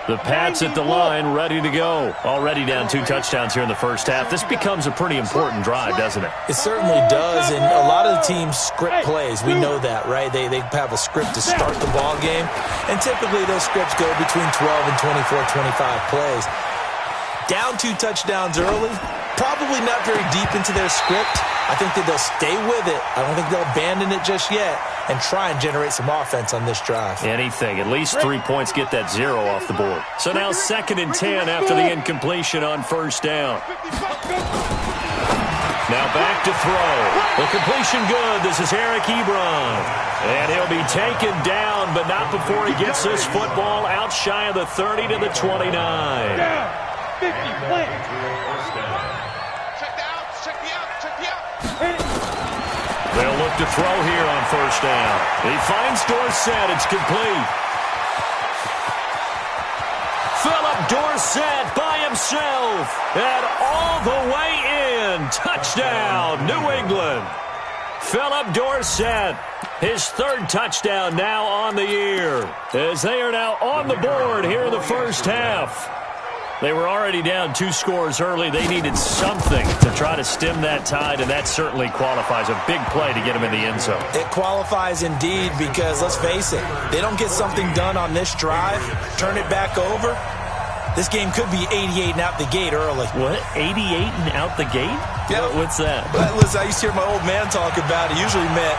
The Pats at the line, ready to go. Already down 2 touchdowns here in the first half. This becomes a pretty important drive, doesn't it? It certainly does, and a lot of the teams script plays. We know that, right? They have a script to start the ball game, and typically those scripts go between 12 and 24, 25 plays. Down 2 touchdowns early, probably not very deep into their script. I think that they'll stay with it. I don't think they'll abandon it just yet and try and generate some offense on this drive. Anything. At least 3 points, get that 0 off the board. So now 2nd and 10 after the incompletion on first down. Now back to throw. The completion good. This is Eric Ebron. And he'll be taken down, but not before he gets this football out shy of the 30 to the 29. Down. 50, play. They'll look to throw here on first down. He finds Dorsett. It's complete. Philip Dorsett by himself. And all the way in. Touchdown, New England. Philip Dorsett, his 3rd touchdown now on the year. As they are now on the board here in the first half. They were already down 2 scores early. They needed something to try to stem that tide, and that certainly qualifies. A big play to get them in the end zone. It qualifies indeed because, let's face it, they don't get something done on this drive, turn it back over, this game could be 88 and out the gate early. What? 88 and out the gate? Yeah. What's that? But listen, I used to hear my old man talk about it. Usually meant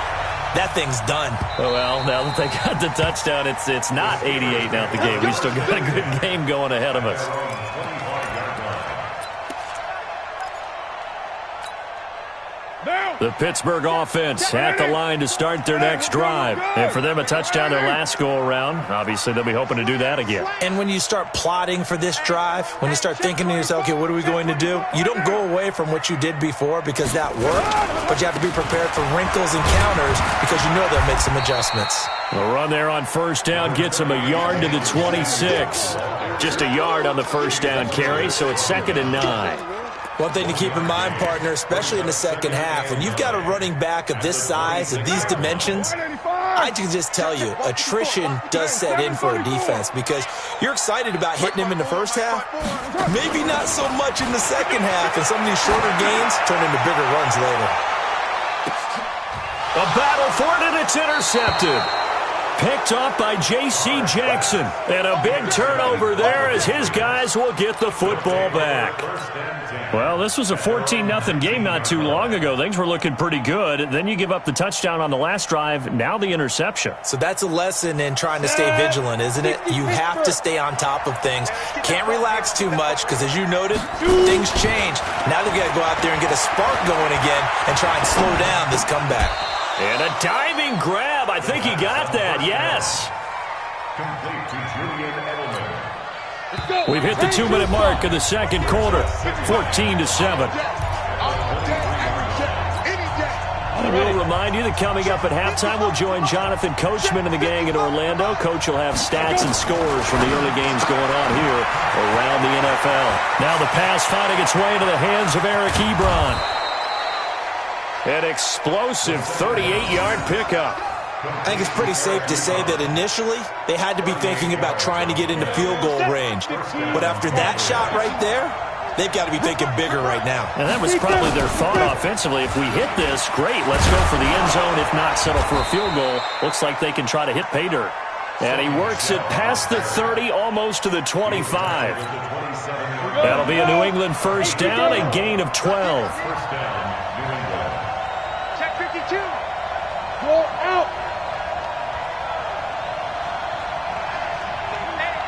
that thing's done. Well, now that they got the touchdown, it's not 88 and out the gate. We still got a good game going ahead of us. The Pittsburgh offense at the line to start their next drive. And for them, a touchdown their last go-around. Obviously, they'll be hoping to do that again. And when you start plotting for this drive, when you start thinking to yourself, okay, what are we going to do? You don't go away from what you did before because that worked, but you have to be prepared for wrinkles and counters because you know they'll make some adjustments. The run there on first down gets him a yard to the 26. Just a yard on the first down carry, so it's 2nd and 9. One thing to keep in mind, partner, especially in the second half, when you've got a running back of this size, of these dimensions, I can just tell you, attrition does set in for a defense because you're excited about hitting him in the first half, maybe not so much in the second half, and some of these shorter gains turn into bigger runs later. A battle for it, and it's intercepted. Picked off by J.C. Jackson. And a big turnover there as his guys will get the football back. Well, this was a 14-0 game not too long ago. Things were looking pretty good. Then you give up the touchdown on the last drive. Now the interception. So that's a lesson in trying to stay vigilant, isn't it? You have to stay on top of things. Can't relax too much because, as you noted, things change. Now they've got to go out there and get a spark going again and try and slow down this comeback. And a diving grab. I think he got that. Yes. We've hit the 2-minute mark of the second quarter. 14-7. I will remind you that coming up at halftime, we'll join Jonathan Coachman and the gang in Orlando. Coach will have stats and scores from the early games going on here around the NFL. Now the pass finding its way into the hands of Eric Ebron. An explosive 38-yard pickup. I think it's pretty safe to say that initially they had to be thinking about trying to get into field goal range. But after that shot right there, they've got to be thinking bigger right now. And that was probably their thought offensively. If we hit this, great, let's go for the end zone. If not, settle for a field goal. Looks like they can try to hit pay dirt. And he works it past the 30, almost to the 25. That'll be a New England first down, a gain of 12. Check 52. Go out.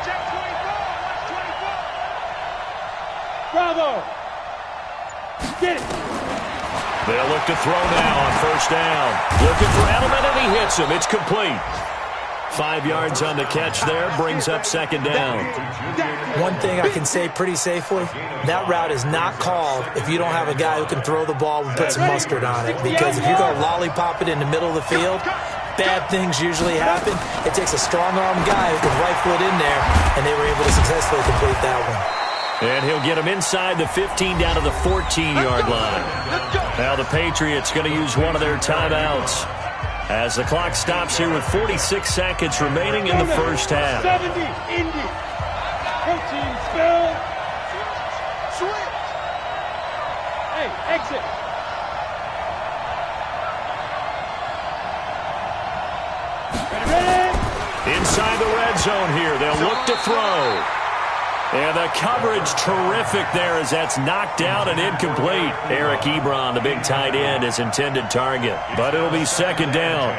Check 24. Watch 24. Bravo. Get it. They'll look to throw now on first down. Looking for Edelman, and he hits him. It's complete. 5 yards on the catch there, brings up second down. One thing I can say pretty safely, that route is not called if you don't have a guy who can throw the ball and put some mustard on it. Because if you're going to lollipop it in the middle of the field, bad things usually happen. It takes a strong-arm guy who can rifle it in there, and they were able to successfully complete that one. And he'll get him inside the 15 down to the 14-yard line. Now the Patriots going to use one of their timeouts as the clock stops here with 46 seconds remaining in the first half. 70, Indy. Protein spill. Switch. Hey, exit. Ready? Inside the red zone here. They'll look to throw. And the coverage terrific there as that's knocked down and incomplete. Eric Ebron, the big tight end, is intended target. But it'll be second down.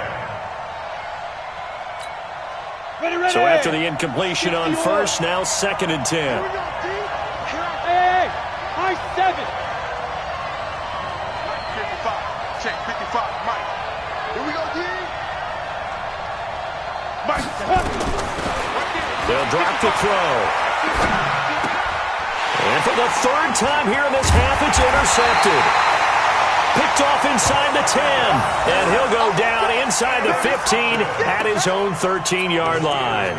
Ready. So after the incompletion on first, now 2nd and 10. Hey, high 7. 55. Check 55. Mike. Here we go, D. Mike. They'll drop the throw. And for the 3rd time here in this half, it's intercepted. Picked off inside the 10. And he'll go down inside the 15 at his own 13-yard line.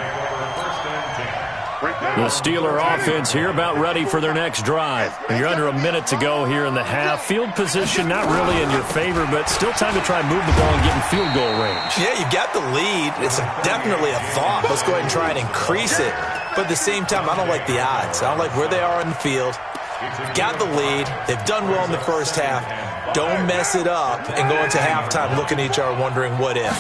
The Steeler offense here about ready for their next drive. And you're under a minute to go here in the half. Field position not really in your favor, but still time to try and move the ball and get in field goal range. Yeah, you've got the lead. It's definitely a thought. Let's go ahead and try and increase it. But at the same time, I don't like the odds. I don't like where they are on the field. Got the lead. They've done well in the first half. Don't mess it up and go into halftime looking at each other wondering what if.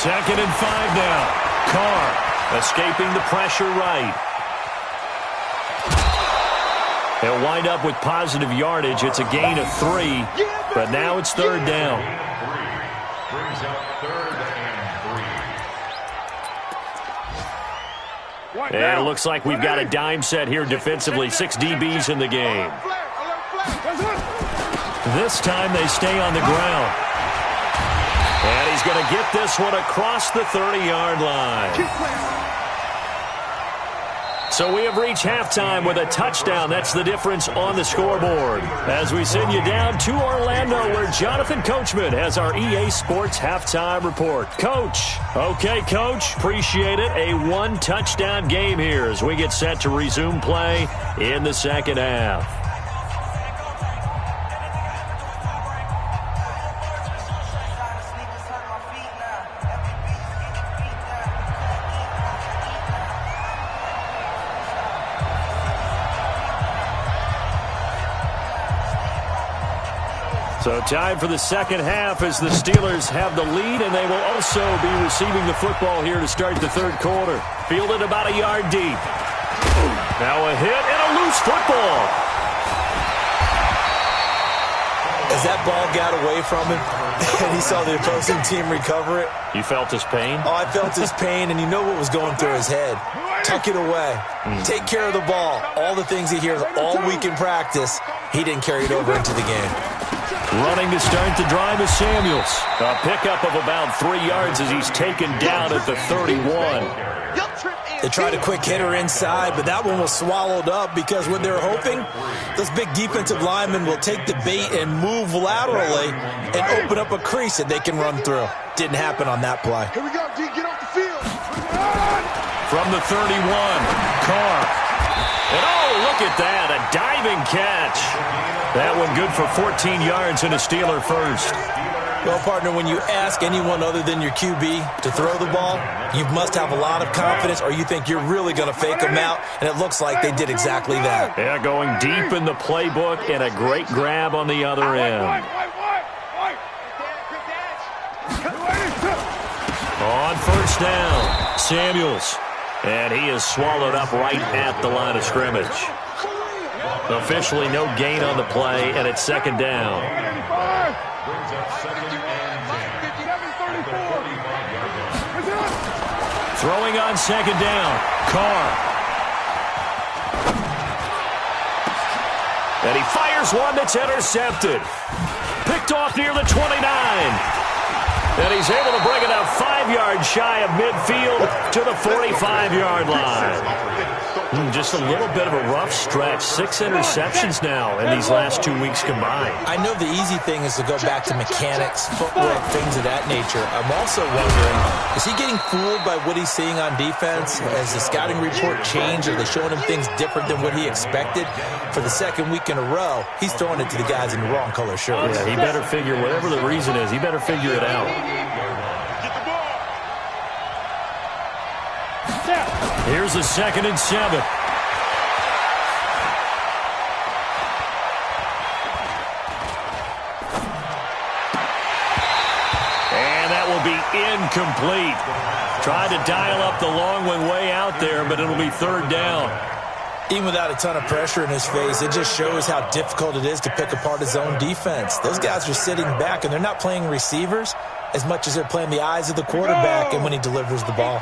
2nd and 5 now. Carr escaping the pressure right. They'll wind up with positive yardage. It's a gain of 3, but now it's 3rd down. And it looks like we've got a dime set here defensively. 6 DBs in the game. This time they stay on the ground. And he's going to get this one across the 30-yard line. So we have reached halftime with a touchdown. That's the difference on the scoreboard. As we send you down to Orlando, where Jonathan Coachman has our EA Sports halftime report. Coach. Okay, Coach. Appreciate it. A 1-touchdown game here as we get set to resume play in the second half. So time for the second half as the Steelers have the lead, and they will also be receiving the football here to start the 3rd quarter. Fielded about a yard deep. Now a hit and a loose football. As that ball got away from him and he saw the opposing team recover it. You felt his pain? Oh, I felt his pain, and you know what was going through his head. Tuck it away. Take care of the ball. All the things he hears all week in practice, he didn't carry it over into the game. Running to start the drive is Samuels. A pickup of about 3 yards as he's taken down at the 31. They tried a quick hitter inside, but that one was swallowed up because what they're hoping, those big defensive linemen will take the bait and move laterally and open up a crease that they can run through. Didn't happen on that play. Here we go, D. Get off the field. From the 31, Carr. And oh, look at that, a diving catch. That one good for 14 yards and a Steeler first. Well, partner, when you ask anyone other than your QB to throw the ball, you must have a lot of confidence, or you think you're really going to fake them out, and it looks like they did exactly that. Yeah, going deep in the playbook and a great grab on the other end. On first down, Samuels. And he is swallowed up right at the line of scrimmage. Officially no gain on the play, and it's 2nd down. Throwing on 2nd down, Carr. And he fires one that's intercepted. Picked off near the 29. And he's able to bring it out 5 yards shy of midfield to the 45-yard line. Just a little bit of a rough stretch. 6 interceptions now in these last 2 weeks combined. I know the easy thing is to go back to mechanics, footwork, things of that nature. I'm also wondering, is he getting fooled by what he's seeing on defense? Has the scouting report changed? Are they showing him things different than what he expected? For the 2nd week in a row, he's throwing it to the guys in the wrong color shirts. Yeah, he better figure, whatever the reason is, he better figure it out. Get the ball. Snap. Here's a 2nd and 7. And that will be incomplete. Tried to dial up the long one way out there, but it'll be 3rd down. Even without a ton of pressure in his face, it just shows how difficult it is to pick apart his own defense. Those guys are sitting back, and they're not playing receivers as much as they're playing the eyes of the quarterback and when he delivers the ball.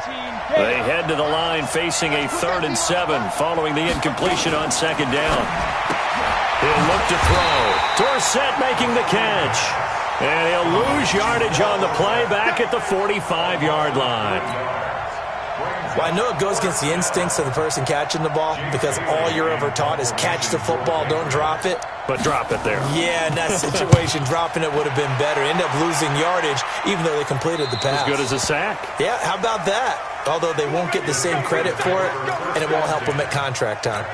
They head to the line facing a 3rd and 7 following the incompletion on 2nd down. He'll look to throw. Dorsett making the catch. And he'll lose yardage on the play back at the 45-yard line. Well, I know it goes against the instincts of the person catching the ball because all you're ever taught is catch the football, don't drop it. But drop it there. Yeah, in that situation, dropping it would have been better. End up losing yardage even though they completed the pass. As good as a sack. Yeah, how about that? Although they won't get the same credit for it, and it won't help them at contract time.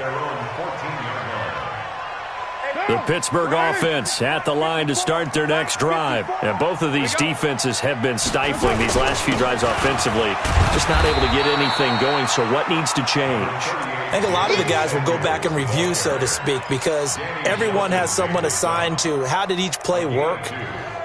The Pittsburgh offense at the line to start their next drive. And both of these defenses have been stifling these last few drives offensively. Just not able to get anything going, so what needs to change? I think a lot of the guys will go back and review, so to speak, because everyone has someone assigned to how did each play work.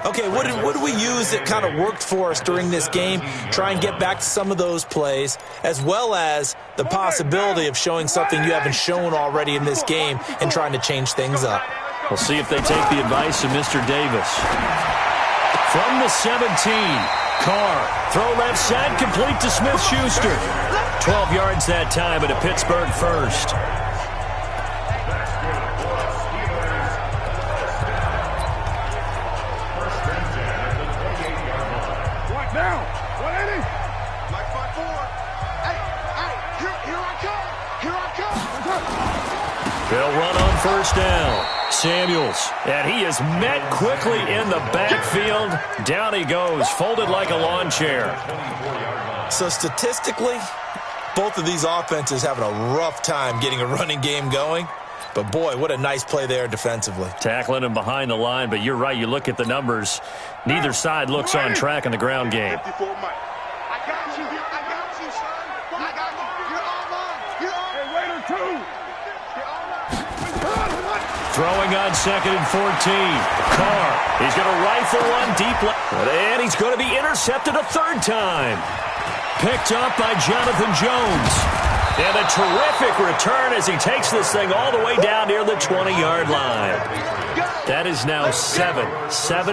Okay, what did we use that kind of worked for us during this game? Try and get back to some of those plays, as well as the possibility of showing something you haven't shown already in this game and trying to change things up. We'll see if they take the advice of Mr. Davis. From the 17, Carr, throw left side, complete to Smith-Schuster. 12 yards that time and a Pittsburgh first. They'll run on 1st down. Samuels, and he is met quickly in the backfield. Down he goes, folded like a lawn chair. So statistically, both of these offenses having a rough time getting a running game going. But, boy, what a nice play there defensively. Tackling him behind the line, but you're right. You look at the numbers. Neither side looks on track in the ground game. Throwing on 2nd and 14. Carr, he's going to rifle one deep left. And he's going to be intercepted a 3rd time. Picked up by Jonathan Jones. And a terrific return as he takes this thing all the way down near the 20-yard line. That is now 7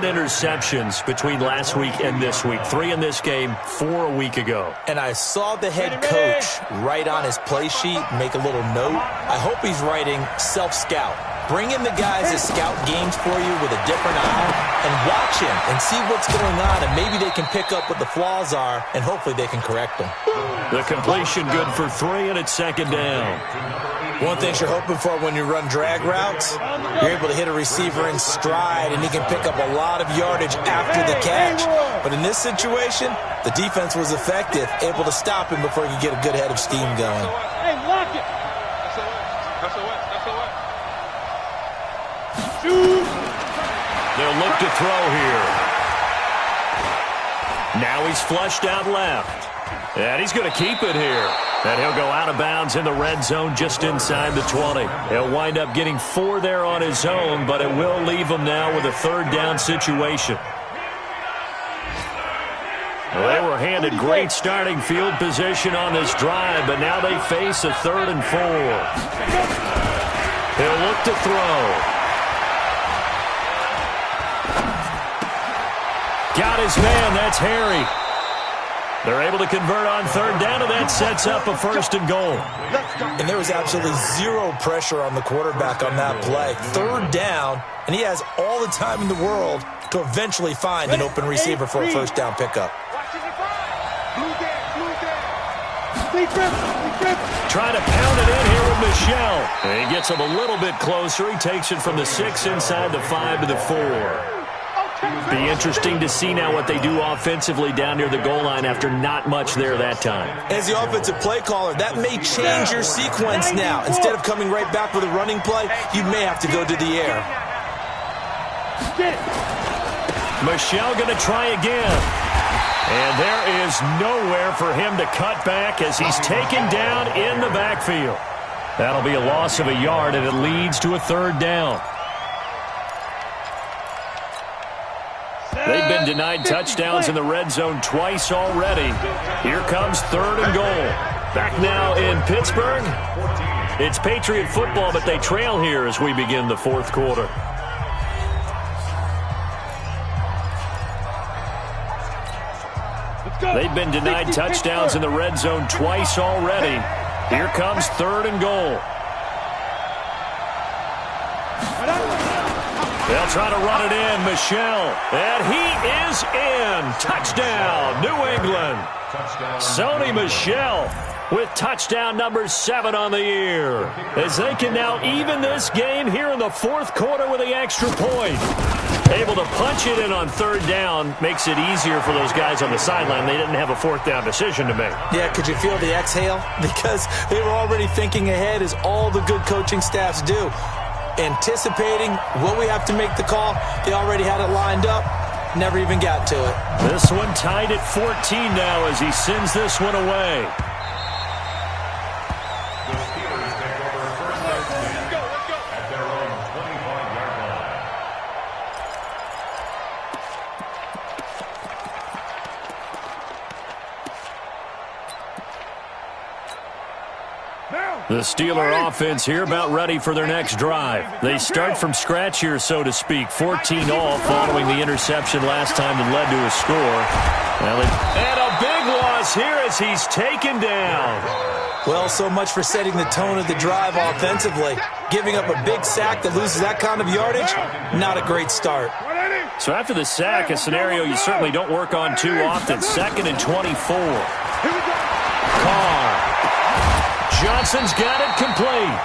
interceptions between last week and this week. 3 in this game, 4 a week ago. And I saw the head coach write on his play sheet, make a little note. I hope he's writing self-scout. Bring in the guys that scout games for you with a different eye and watch him and see what's going on, and maybe they can pick up what the flaws are, and hopefully they can correct them. The completion good for 3, and it's 2nd down. One thing you're hoping for when you run drag routes, you're able to hit a receiver in stride, and he can pick up a lot of yardage after the catch. But in this situation, the defense was effective, able to stop him before he could get a good head of steam going. Hey, lock it. They'll look to throw here. Now he's flushed out left. And he's going to keep it here. And he'll go out of bounds in the red zone just inside the 20. He'll wind up getting 4 there on his own, but it will leave him now with a 3rd down situation. Well, they were handed great starting field position on this drive, but now they face a 3rd and 4. He'll look to throw. Got his man, that's Harry. They're able to convert on 3rd down, and that sets up a 1st and goal. And there was absolutely zero pressure on the quarterback on that play. 3rd down, and he has all the time in the world to eventually find an open receiver for a 1st down pickup. Trying to pound it in here with Michel. And he gets him a little bit closer. He takes it from the 6 inside the 5 to the 4. Be interesting to see now what they do offensively down near the goal line after not much there that time. As the offensive play caller, that may change your sequence now. Instead of coming right back with a running play, you may have to go to the air. Michel going to try again. And there is nowhere for him to cut back as he's taken down in the backfield. That'll be a loss of a yard, and it leads to a third down. They've been denied touchdowns in the red zone twice already. Here comes third and goal. Back now in Pittsburgh. It's Patriot football, but they trail here as we begin the fourth quarter. They've been denied touchdowns in the red zone twice already. Here comes third and goal. They'll try to run it in. Michel. And he is in. Touchdown, New England. Sony Michel with touchdown number 7 on the year. As they can now even this game here in the fourth quarter with the extra point. Able to punch it in on third down makes it easier for those guys on the sideline. They didn't have a fourth down decision to make. Yeah, could you feel the exhale? Because they were already thinking ahead, as all the good coaching staffs do. Anticipating what we have to make the call. They already had it lined up. Never even got to it. This one tied at 14 now as he sends this one away. The Steeler offense here about ready for their next drive. They start from scratch here, so to speak. 14 all following the interception last time that led to a score. And a big loss here as he's taken down. Well, so much for setting the tone of the drive offensively. Giving up a big sack that loses that kind of yardage, not a great start. So after the sack, a scenario you certainly don't work on too often. 2nd and 24. Carr. Johnson's got it complete.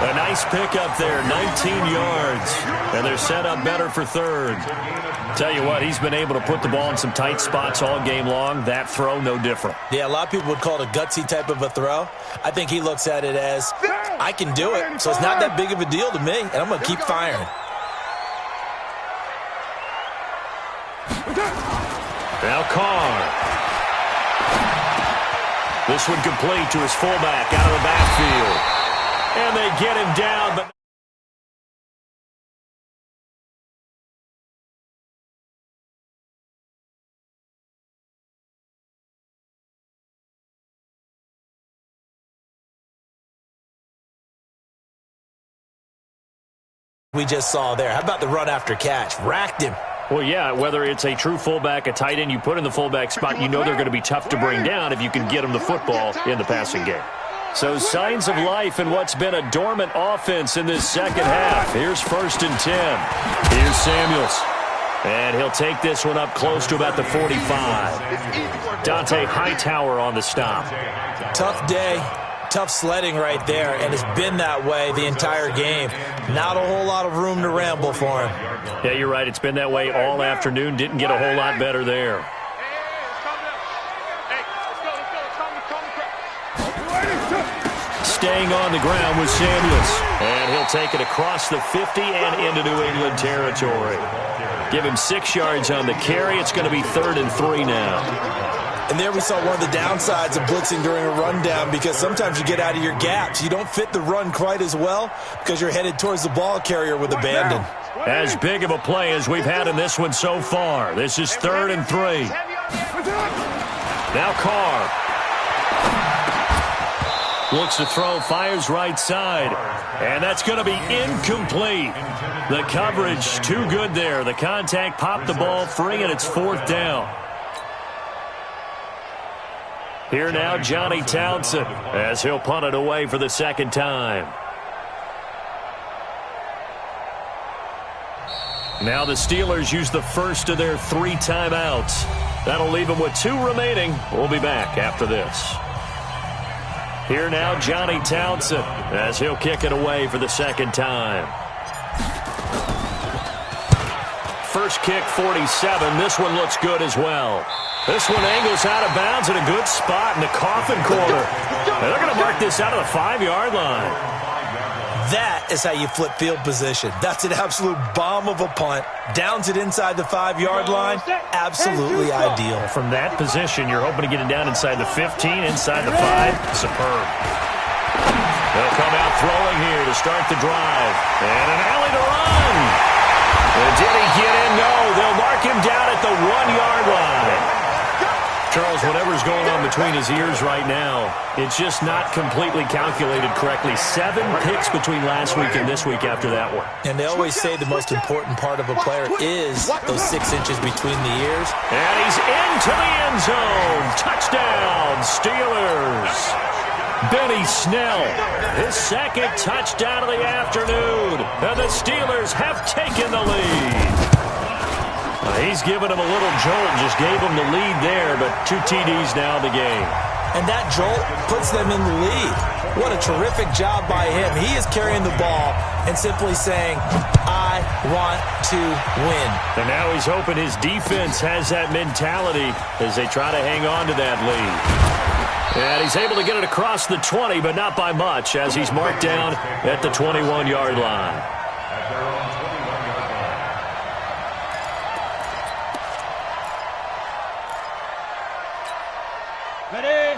A nice pickup there, 19 yards. And they're set up better for third. Tell you what, he's been able to put the ball in some tight spots all game long. That throw, no different. Yeah, a lot of people would call it a gutsy type of a throw. I think he looks at it as, I can do it, so it's not that big of a deal to me, and I'm going to keep firing. Now Carr. This one complete to his fullback out of the backfield. And they get him down, but we just saw there. How about the run after catch? Racked him. well, yeah, whether it's a true fullback, a tight end, you put in the fullback spot, you know they're going to be tough to bring down if you can get them the football in the passing game. So signs of life in what's been a dormant offense in this second half. Here's 1st and 10. Here's Samuels. And he'll take this one up close to about the 45. Dante Hightower on the stop. Tough day. Tough sledding right there, and it's been that way the entire game. Not a whole lot of room to ramble for him. Yeah, you're right. It's been that way all afternoon. Didn't get a whole lot better there. Staying on the ground with Samuels. And he'll take it across the 50 and into New England territory. Give him 6 yards on the carry. It's going to be 3rd and 3 now. And there we saw one of the downsides of blitzing during a rundown, because sometimes you get out of your gaps. You don't fit the run quite as well because you're headed towards the ball carrier with abandon. As big of a play as we've had in this one so far. This is 3rd and 3. Now Carr. Looks to throw, fires right side. And that's going to be incomplete. The coverage too good there. The contact popped the ball free, and it's 4th down. Here now, Johnny Townsend, as he'll punt it away for the second time. Now the Steelers use the first of their 3 timeouts. That'll leave them with 2 remaining. We'll be back after this. Here now, Johnny Townsend, as he'll kick it away for the second time. First kick, 47. This one looks good as well. This one angles out of bounds in a good spot in the coffin corner. And they're going to mark this out of the 5-yard line. That is how you flip field position. That's an absolute bomb of a punt. Downs it inside the 5-yard line. Absolutely ideal. From that position, you're hoping to get it down inside the 15, inside the 5. Superb. They'll come out throwing here to start the drive. And an alley to run. Did he get in? No. They'll mark him down at the 1-yard line. Charles, whatever's going on between his ears right now, it's just not completely calculated correctly. 7 picks between last week and this week after that one. And they always say the most important part of a player is those 6 inches between the ears. And he's into the end zone. Touchdown, Steelers. Benny Snell, his second touchdown of the afternoon. And the Steelers have taken the lead. He's given him a little jolt, just gave him the lead there, but 2 TDs now in the game. And that jolt puts them in the lead. What a terrific job by him. He is carrying the ball and simply saying, I want to win. And now he's hoping his defense has that mentality as they try to hang on to that lead. And he's able to get it across the 20, but not by much, as he's marked down at the 21-yard line.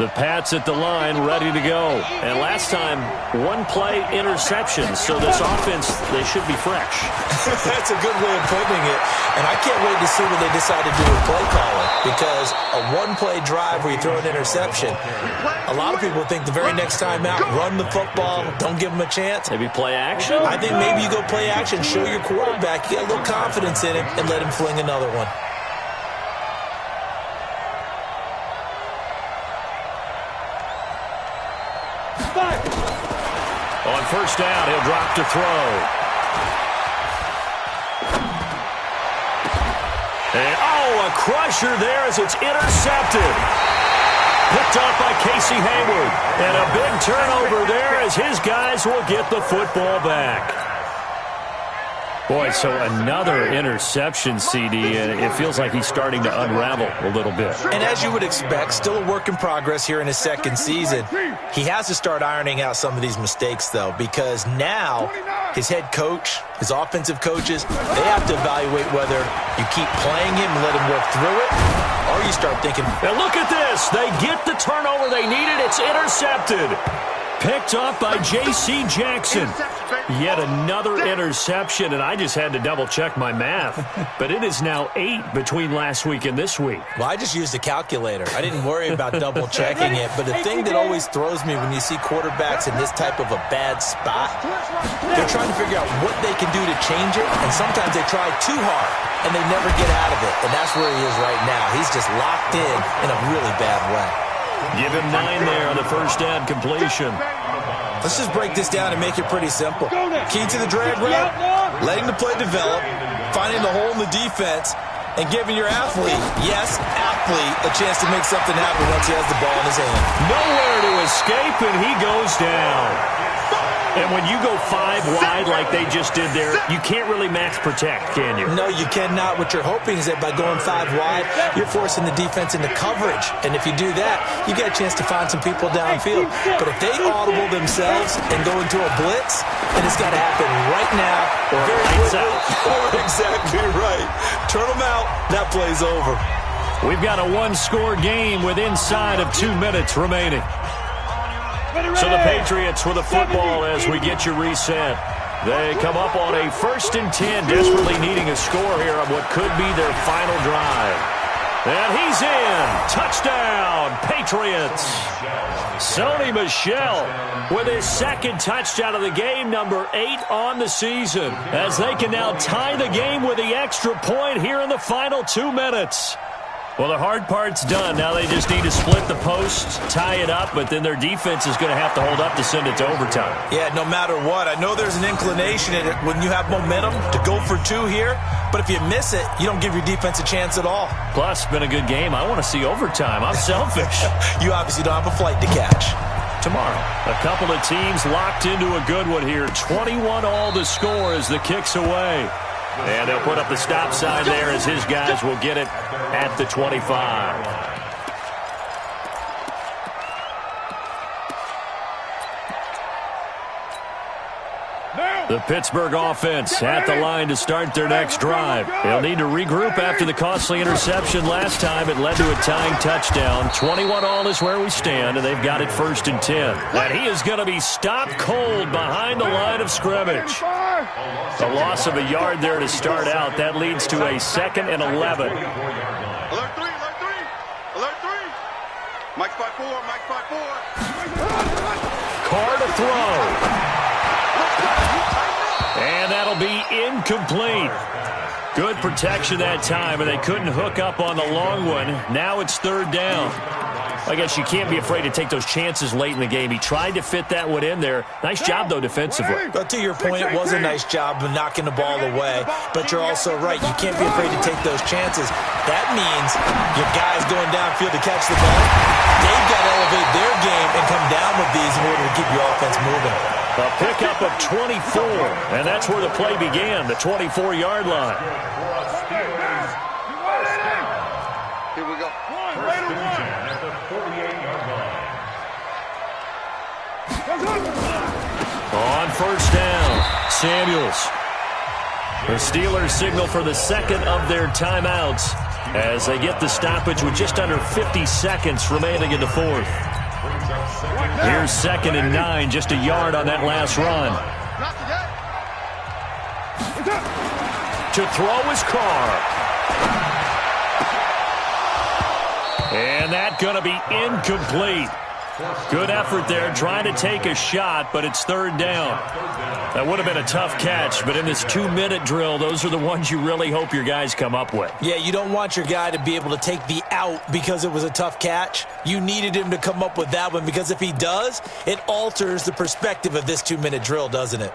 The Pats at the line, ready to go. And last time, 1-play interception. So this offense, they should be fresh. That's a good way of putting it. And I can't wait to see what they decide to do with play calling. Because a 1-play drive where you throw an interception, a lot of people think the very next time out, run the football, don't give them a chance. Maybe play action? I think maybe you go play action, show your quarterback, you get a little confidence in him, and let him fling another one. On first down, he'll drop to throw. And, a crusher there as it's intercepted. Picked off by Casey Hayward. And a big turnover there as his guys will get the football back. Boy, so another interception, CD, and it feels like he's starting to unravel a little bit. And as you would expect, still a work in progress here in his second season. He has to start ironing out some of these mistakes, though, because now his head coach, his offensive coaches, they have to evaluate whether you keep playing him and let him work through it, or you start thinking, and look at this. They get the turnover they needed. It's intercepted. Picked off by J.C. Jackson. Yet another interception, and I just had to double-check my math. But it is now 8 between last week and this week. Well, I just used a calculator. I didn't worry about double-checking it. But the thing that always throws me when you see quarterbacks in this type of a bad spot, they're trying to figure out what they can do to change it, and sometimes they try too hard, and they never get out of it. And that's where he is right now. He's just locked in a really bad way. Give him 9 there on the first down completion. Let's just break this down and make it pretty simple. Key to the drag route, letting the play develop, finding the hole in the defense, and giving your athlete, yes, athlete, a chance to make something happen once he has the ball in his hand. Nowhere to escape, and he goes down. And when you go 5 wide like they just did there, you can't really max protect, can you? No, you cannot. What you're hoping is that by going 5 wide, you're forcing the defense into coverage. And if you do that, you get a chance to find some people downfield. But if they audible themselves and go into a blitz, then it's got to happen right now. Or lights out. Or exactly right. Turn them out. That play's over. We've got a 1-score game with inside of 2 minutes remaining. So the Patriots with the football as we get you reset. They come up on a 1st and 10, desperately needing a score here on what could be their final drive. And he's in. Touchdown, Patriots. Sony Michel with his second touchdown of the game, number 8 on the season, as they can now tie the game with the extra point here in the final 2 minutes. Well, the hard part's done. Now they just need to split the post, tie it up, but then their defense is going to have to hold up to send it to overtime. Yeah, no matter what. I know there's an inclination in it when you have momentum to go for 2 here, but if you miss it, you don't give your defense a chance at all. Plus, it's been a good game. I want to see overtime. I'm selfish. You obviously don't have a flight to catch. Tomorrow, a couple of teams locked into a good one here. 21 all to score as the kick's away. And they'll put up the stop sign there as his guys will get it at the 25. The Pittsburgh offense at the line to start their next drive. They'll need to regroup after the costly interception last time. It led to a tying touchdown. 21-all is where we stand, and they've got it 1st and 10. And he is going to be stopped cold behind the line of scrimmage. A loss of a yard there to start out. That leads to a 2nd and 11. Alert 3, alert 3. Alert 3. Mike 5-4, Mike 5-4. Carr to throw. And that'll be incomplete. Good protection that time, and they couldn't hook up on the long one. Now it's 3rd down. I guess you can't be afraid to take those chances late in the game. He tried to fit that one in there. Nice job, though, defensively. But to your point, it was a nice job of knocking the ball away. But you're also right. You can't be afraid to take those chances. That means your guys going downfield to catch the ball, they've got to elevate their game and come down with these in order to keep your offense moving. A pickup of 24, and that's where the play began, the 24-yard line. Here we go. On 1st down, Samuels. The Steelers signal for the 2nd of their timeouts as they get the stoppage with just under 50 seconds remaining in the 4th. Here's 2nd and 9, just a yard on that last run. To throw is Carr. And that's going to be incomplete. Good effort there, trying to take a shot, but it's 3rd down. That would have been a tough catch, but in this 2-minute drill, those are the ones you really hope your guys come up with. Yeah, you don't want your guy to be able to take the out because it was a tough catch. You needed him to come up with that one, because if he does, it alters the perspective of this 2-minute drill, doesn't it?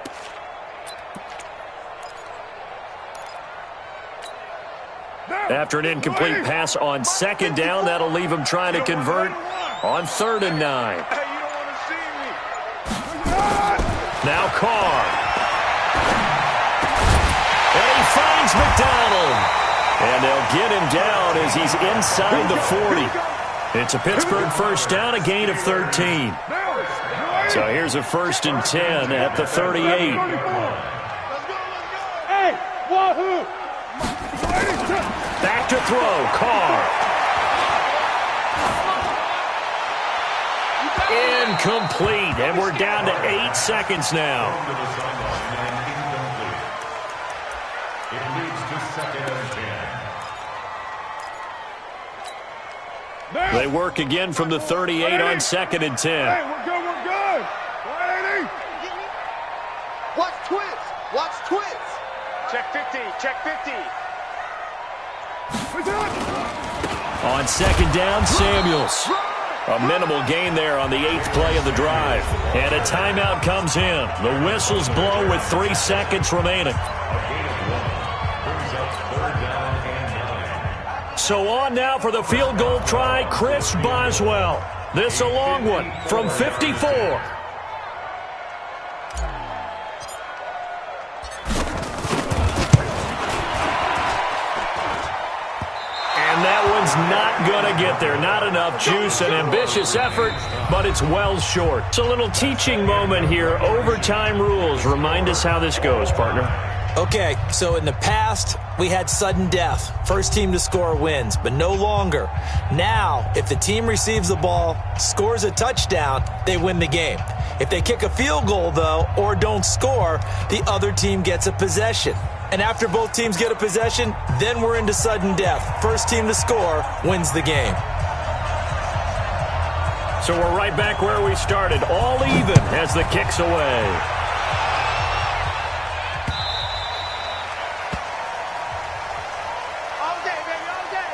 After an incomplete pass on 2nd down, that'll leave him trying to convert on 3rd and 9. Hey, you don't want to see me. Now Carr. And he finds McDonald. And they'll get him down as he's inside the 40. It's a Pittsburgh 1st down, a gain of 13. So here's a 1st and 10 at the 38. Hey, wahoo! Back to throw, Carr. Incomplete, and we're down to 8 seconds now. It leads to 2nd and 10. They work again from the 38 on 2nd and 10. Hey, we're good, we're good. 180. Watch twits. Watch twits. Check 50. Check 50. On 2nd down, Samuels. A minimal gain there on the 8th play of the drive. And a timeout comes in. The whistles blow with 3 seconds remaining. So on now for the field goal try, Chris Boswell. This a long one from 54. Not going to get there. Not enough juice. An ambitious effort, but it's well short. It's a little teaching moment here. Overtime rules. Remind us how this goes, partner. Okay, so in the past, we had sudden death. First team to score wins, but no longer. Now, if the team receives the ball, scores a touchdown, they win the game. If they kick a field goal, though, or don't score, the other team gets a possession. And after both teams get a possession, then we're into sudden death. First team to score wins the game. So we're right back where we started, all even as the kick's away. All day, baby, all day.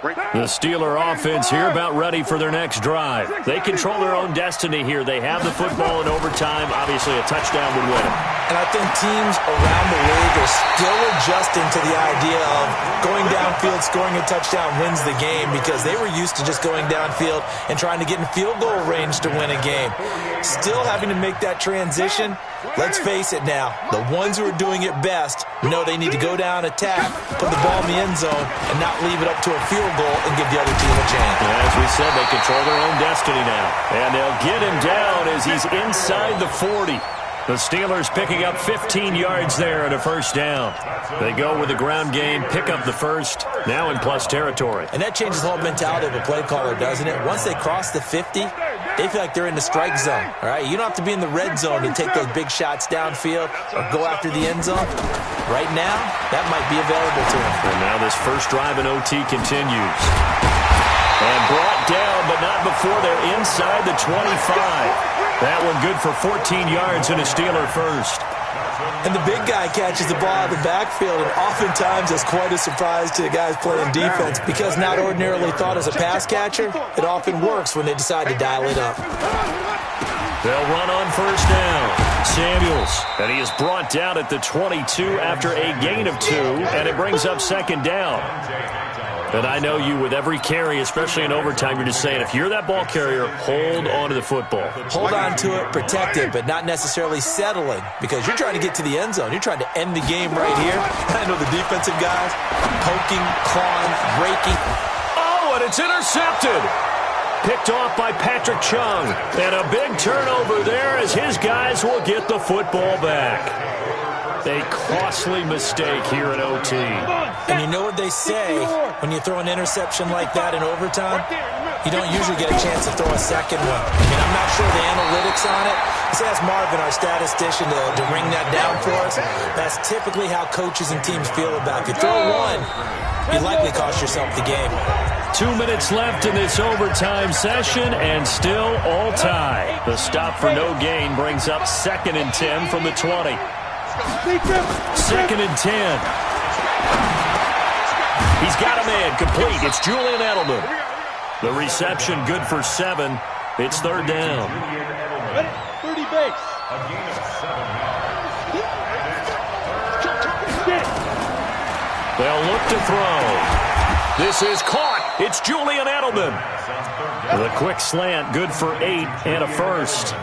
Break. The Steeler offense here about ready for their next drive. They control their own destiny here. They have the football in overtime. Obviously, a touchdown would win it. And I think teams around the league are still adjusting to the idea of going downfield, scoring a touchdown wins the game, because they were used to just going downfield and trying to get in field goal range to win a game. Still having to make that transition. Let's face it now, the ones who are doing it best know they need to go down, attack, put the ball in the end zone, and not leave it up to a field goal and give the other team a chance. As we said, they control their own destiny now. And they'll get him down as he's inside the 40. The Steelers picking up 15 yards there and a first down. They go with the ground game, pick up the first, now in plus territory. And that changes the whole mentality of a play caller, doesn't it? Once they cross the 50, they feel like they're in the strike zone. All right, you don't have to be in the red zone to take those big shots downfield or go after the end zone. Right now, that might be available to them. And now this first drive in OT continues. And brought down, but not before they're inside the 25. That one good for 14 yards and a Steeler first. And the big guy catches the ball out of the backfield, and oftentimes it's quite a surprise to the guys playing defense, because not ordinarily thought as a pass catcher, it often works when they decide to dial it up. They'll run on first down. Samuels, and he is brought down at the 22 after a gain of 2, and it brings up second down. And I know you, with every carry, especially in overtime, you're just saying, if you're that ball carrier, hold on to the football. Hold on to it, protect it, but not necessarily settling, because you're trying to get to the end zone. You're trying to end the game right here. I know the defensive guys, poking, clawing, breaking. Oh, and it's intercepted. Picked off by Patrick Chung. And a big turnover there as his guys will get the football back. A costly mistake here in OT. And you know what they say, when you throw an interception like that in overtime, you don't usually get a chance to throw a second one. I mean, I'm not sure the analytics on it. Let's ask Marvin, our statistician, to ring that down for us. That's typically how coaches and teams feel about it. If you throw one, you likely cost yourself the game. 2 minutes left in this overtime session, and still all tie. The stop for no gain brings up 2nd and 10 from the 20. 2nd and 10. He's got a man complete. It's Julian Edelman. The reception good for 7. It's 3rd down. 30 base. They'll look to throw. This is caught. It's Julian Edelman. The quick slant good for 8 and a first.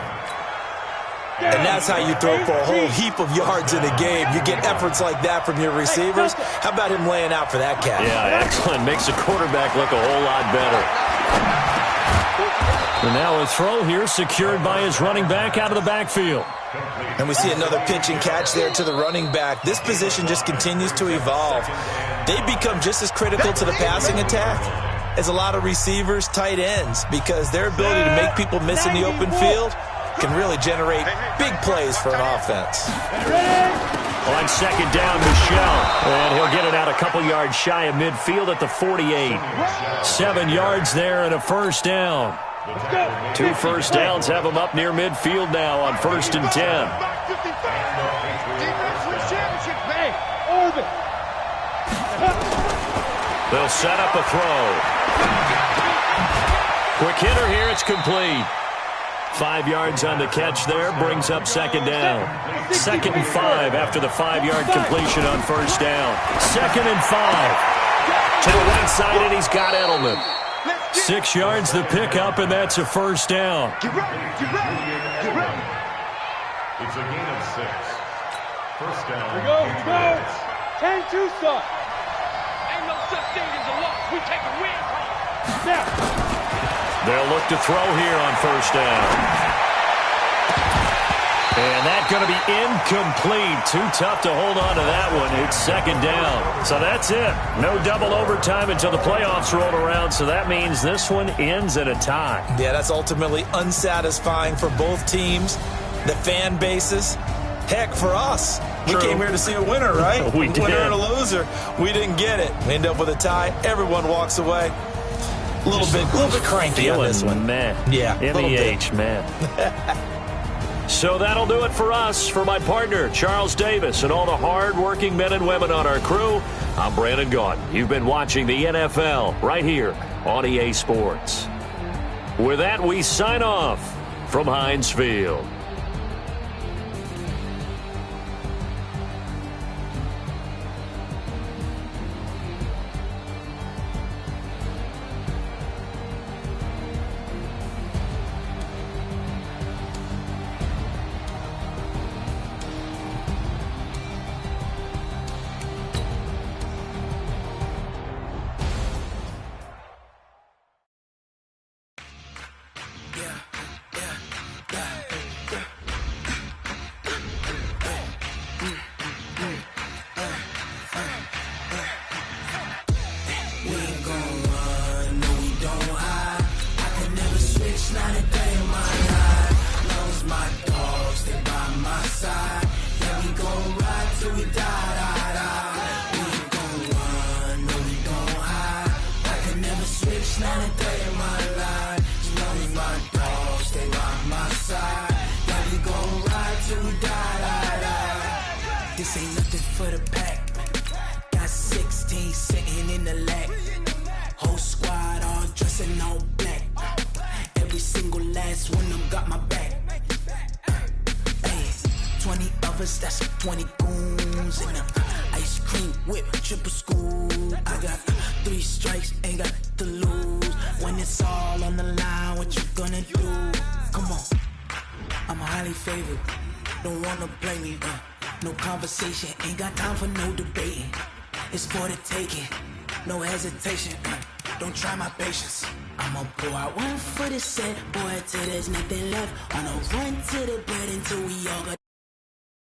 And that's how you throw for a whole heap of yards in a game. You get efforts like that from your receivers. How about him laying out for that catch? Yeah, excellent. Makes the quarterback look a whole lot better. And now a throw here secured by his running back out of the backfield. And we see another pitch and catch there to the running back. This position just continues to evolve. They become just as critical to the passing attack as a lot of receivers, tight ends, because their ability to make people miss in the open field can really generate big plays for an offense. On 2nd down, Michelle. And he'll get it out a couple yards shy of midfield at the 48. 7 yards there and a first down. 2 first downs have him up near midfield now on 1st and 10. They'll set up a throw. Quick hitter here, it's complete. 5 yards on the catch there, brings up 2nd down. 2nd and 5 after the 5-yard completion on 1st down. 2nd and 5. To the right side, and he's got Edelman. 6 yards the pickup, and that's a first down. It's a gain of 6. First down. Here we go. 10-2 start. Ain't no such thing as a loss. We take a win. Now. They'll look to throw here on 1st down. And that's going to be incomplete. Too tough to hold on to that one. It's 2nd down. So that's it. No double overtime until the playoffs roll around, so that means this one ends in a tie. Yeah, that's ultimately unsatisfying for both teams, the fan bases. Heck, for us. We came here to see a winner, right? We did. Winner and a loser. We didn't get it. We end up with a tie. Everyone walks away. A little bit cranky on this one. Man. Yeah, MEH, man. So that'll do it for us. For my partner, Charles Davis, and all the hard-working men and women on our crew, I'm Brandon Gaudin. You've been watching the NFL right here on EA Sports. With that, we sign off from Heinz Field. This ain't nothing for the pack. Got 16 sitting in the lag. Whole squad all dressing all black. Every single last one of them got my back. Hey, 20 of us, that's 20 goons in the ice cream whip, triple scoop. I got 3 strikes, ain't got to lose. When it's all on the line, what you gonna do? Come on, I'm highly favored. Don't wanna play me, no conversation, ain't got time for no debating. It's for the taking, no hesitation. Don't try my patience. I'ma pour out one for the set, boy, till there's nothing left. On a run to the bread until we all got